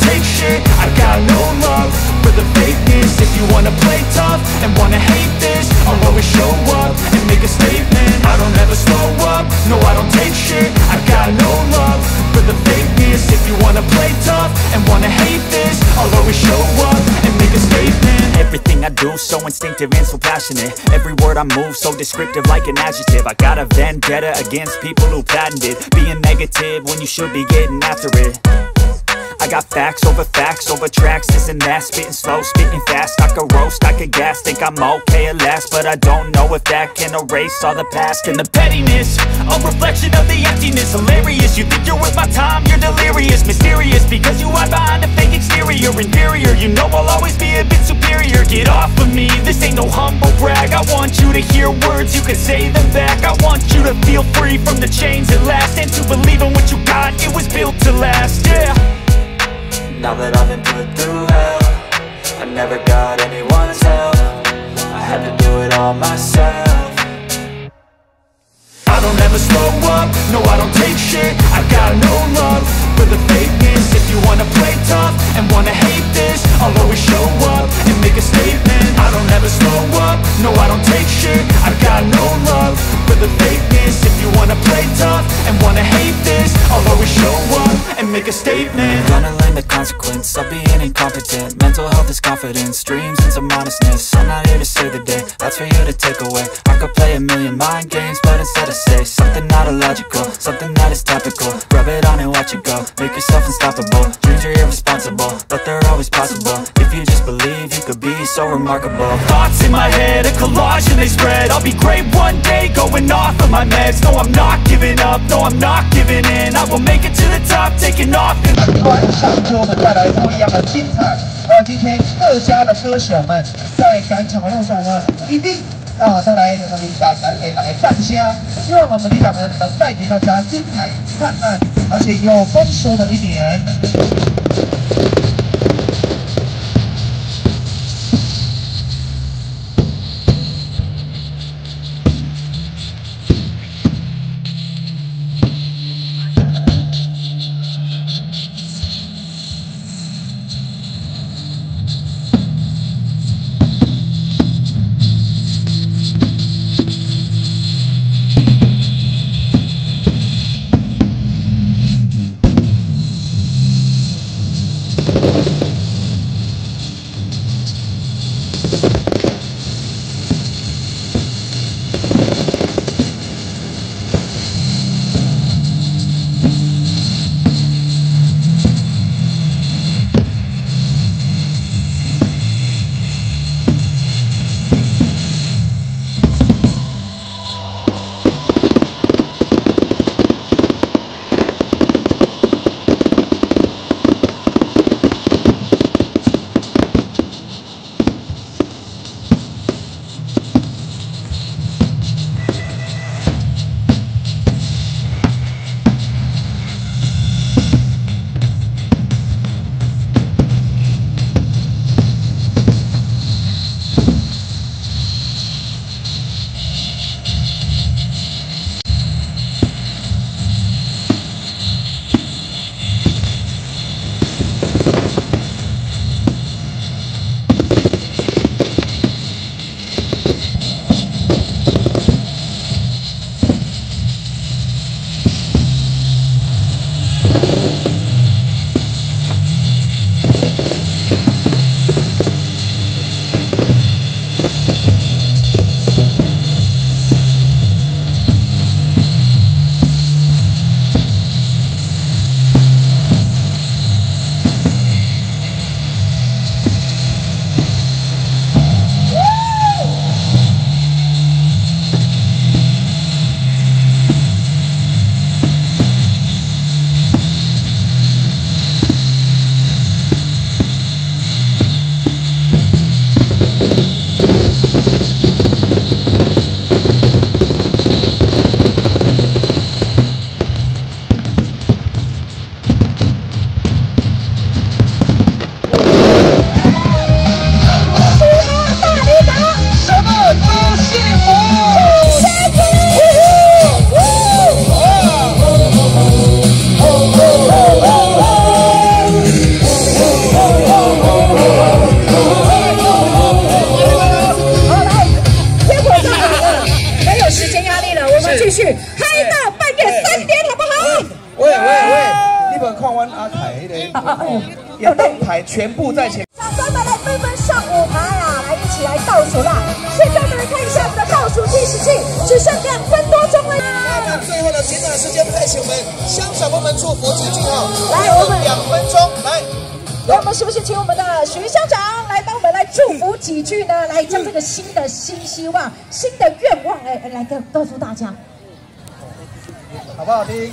take shit, I got no love for the fakeness. If you wanna play tough and wanna hate this, I'll always show up and make a statement. I don't ever slow up, no I don't take shit, I got no love for the fakeness. If you wanna play tough and wanna hate this, I'll always show up and make a statement. Everything I do so instinctive and so passionate. Every word I move so descriptive like an adjective. I got a vendetta against people who patented being negative when you should be getting after it. I got facts over tracks, this and that. Spitting slow, spitting fast, I could roast, I could gas. Think I'm okay at last, but I don't know if that can erase all the past. And the pettiness, a reflection of the emptiness. Hilarious, you think you're worth my time, you're delirious. Mysterious, because you hide behind a fake exterior. Inferior, you know I'll always be a bit superior. Get off of me, this ain't no humble brag. I want you to hear words, you can say them back. I want you to feel free from the chains at last, and to believe in what you got, it was built to last, yeah. Now that I've been put through hell, I never got anyone's help, I had to do it all myself. I don't ever slow up, no I don't take shit, I got no love for the fakeness. If you wanna play tough and wanna hate this, I'll always show up and make a statement. I don't ever slow up, no I don't take shit, I got no love for the fakeness. If you wanna play tough and wanna hate this, I'll always show up and make a statement. Gonna learn the consequence of being incompetent. Mental health is confidence, dreams and some honestness. I'm not here to save the day, that's for you to take away. I could play a million mind games, but instead I say something not illogical, something that is topical. Rub it on and watch it go, make yourself unstoppable. Dreams are irresponsible, but they're always possible. If you just believe, you could be so remarkable. Thoughts in my head, a collage and they spread. I'll be great one day, going off of my meds. No I'm not giving up, no I'm not giving in. I will make it to the top, taking off. 晚上给我们带来不一样的精彩。今天各家的歌手们在赶场的路上呢，一定再来把咱给来站下。希望我们队长们能带给大家精彩、灿烂，而且有丰收的一年。排要灯牌全部在前。长官们来纷纷上舞台啊，来一起来倒数啦！现在我们来看一下我们的倒数计时器，只剩2分多钟了。那最后的简短时间，再请我们乡长们祝福几句哦。来，我们2分钟，来。 那我们是不是请我们的徐乡长来帮我们来祝福几句呢？来将这个新希望、新的愿望，来告诉大家，好不好听？